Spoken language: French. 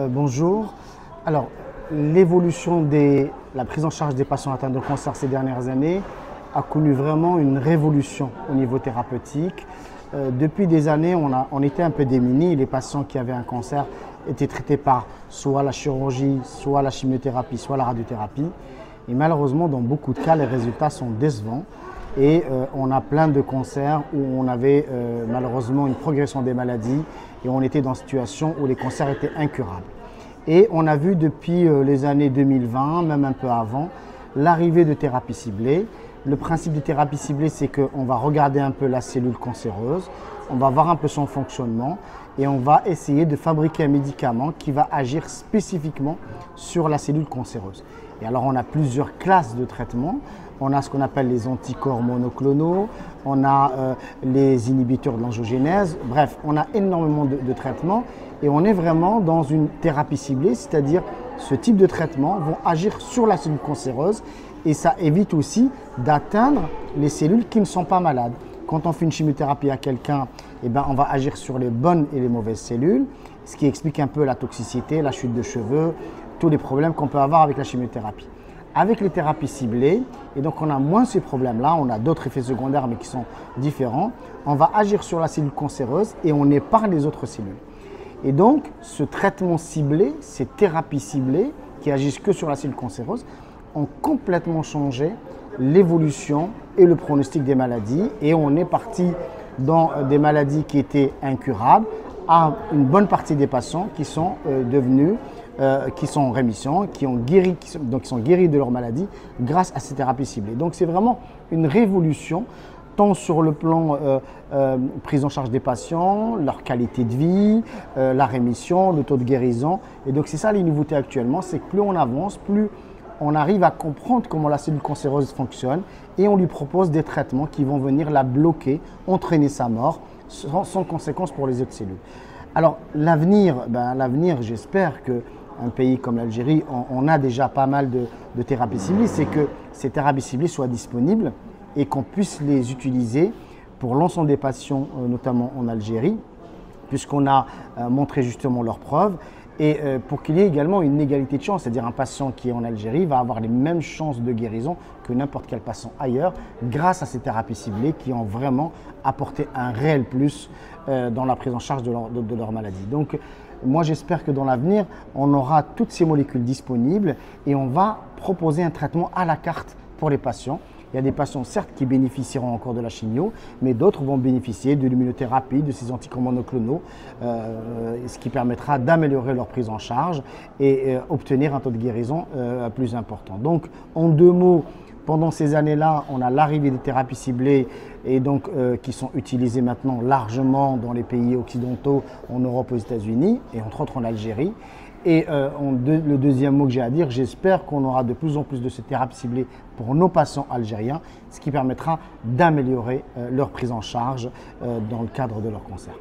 Bonjour. Alors, l'évolution de la prise en charge des patients atteints de cancer ces dernières années a connu vraiment une révolution au niveau thérapeutique. Depuis des années, on était un peu démunis. Les patients qui avaient un cancer étaient traités par soit la chirurgie, soit la chimiothérapie, soit la radiothérapie. Et malheureusement, dans beaucoup de cas, les résultats sont décevants. Et on a plein de cancers où on avait malheureusement une progression des maladies et on était dans une situation où les cancers étaient incurables. Et on a vu depuis les années 2020, même un peu avant, l'arrivée de thérapies ciblées. Le principe des thérapies ciblées, c'est qu'on va regarder un peu la cellule cancéreuse, on va voir un peu son fonctionnement et on va essayer de fabriquer un médicament qui va agir spécifiquement sur la cellule cancéreuse. Et alors on a plusieurs classes de traitements. On a ce qu'on appelle les anticorps monoclonaux, on a les inhibiteurs de l'angiogénèse, bref, on a énormément de traitements et on est vraiment dans une thérapie ciblée, c'est-à-dire ce type de traitements vont agir sur la cellule cancéreuse et ça évite aussi d'atteindre les cellules qui ne sont pas malades. Quand on fait une chimiothérapie à quelqu'un, on va agir sur les bonnes et les mauvaises cellules, ce qui explique un peu la toxicité, la chute de cheveux, tous les problèmes qu'on peut avoir avec la chimiothérapie. Avec les thérapies ciblées, et donc on a moins ces problèmes-là, on a d'autres effets secondaires mais qui sont différents, on va agir sur la cellule cancéreuse et on épargne les autres cellules. Et donc ce traitement ciblé, ces thérapies ciblées qui agissent que sur la cellule cancéreuse, ont complètement changé l'évolution et le pronostic des maladies et on est parti dans des maladies qui étaient incurables à une bonne partie des patients qui sont qui sont en rémission, qui sont guéris de leur maladie grâce à ces thérapies ciblées. Donc c'est vraiment une révolution, tant sur le plan prise en charge des patients, leur qualité de vie, la rémission, le taux de guérison. Et donc c'est ça les nouveautés actuellement, c'est que plus on avance, plus on arrive à comprendre comment la cellule cancéreuse fonctionne et on lui propose des traitements qui vont venir la bloquer, entraîner sa mort sans conséquence pour les autres cellules. Alors l'avenir, j'espère qu'un pays comme l'Algérie, on a déjà pas mal de thérapies ciblées, c'est que ces thérapies ciblées soient disponibles et qu'on puisse les utiliser pour l'ensemble des patients, notamment en Algérie, puisqu'on a montré justement leurs preuves. Et pour qu'il y ait également une égalité de chance, c'est-à-dire un patient qui est en Algérie va avoir les mêmes chances de guérison que n'importe quel patient ailleurs grâce à ces thérapies ciblées qui ont vraiment apporté un réel plus dans la prise en charge de leur maladie. Donc moi j'espère que dans l'avenir, on aura toutes ces molécules disponibles et on va proposer un traitement à la carte pour les patients. Il y a des patients certes qui bénéficieront encore de la chimio, mais d'autres vont bénéficier de l'immunothérapie, de ces anticorps monoclonaux, ce qui permettra d'améliorer leur prise en charge et obtenir un taux de guérison plus important. Donc en deux mots, pendant ces années-là, on a l'arrivée des thérapies ciblées et donc qui sont utilisées maintenant largement dans les pays occidentaux, en Europe, aux États-Unis et entre autres en Algérie. Et le deuxième mot que j'ai à dire, j'espère qu'on aura de plus en plus de ces thérapies ciblées pour nos patients algériens, ce qui permettra d'améliorer leur prise en charge dans le cadre de leur cancer.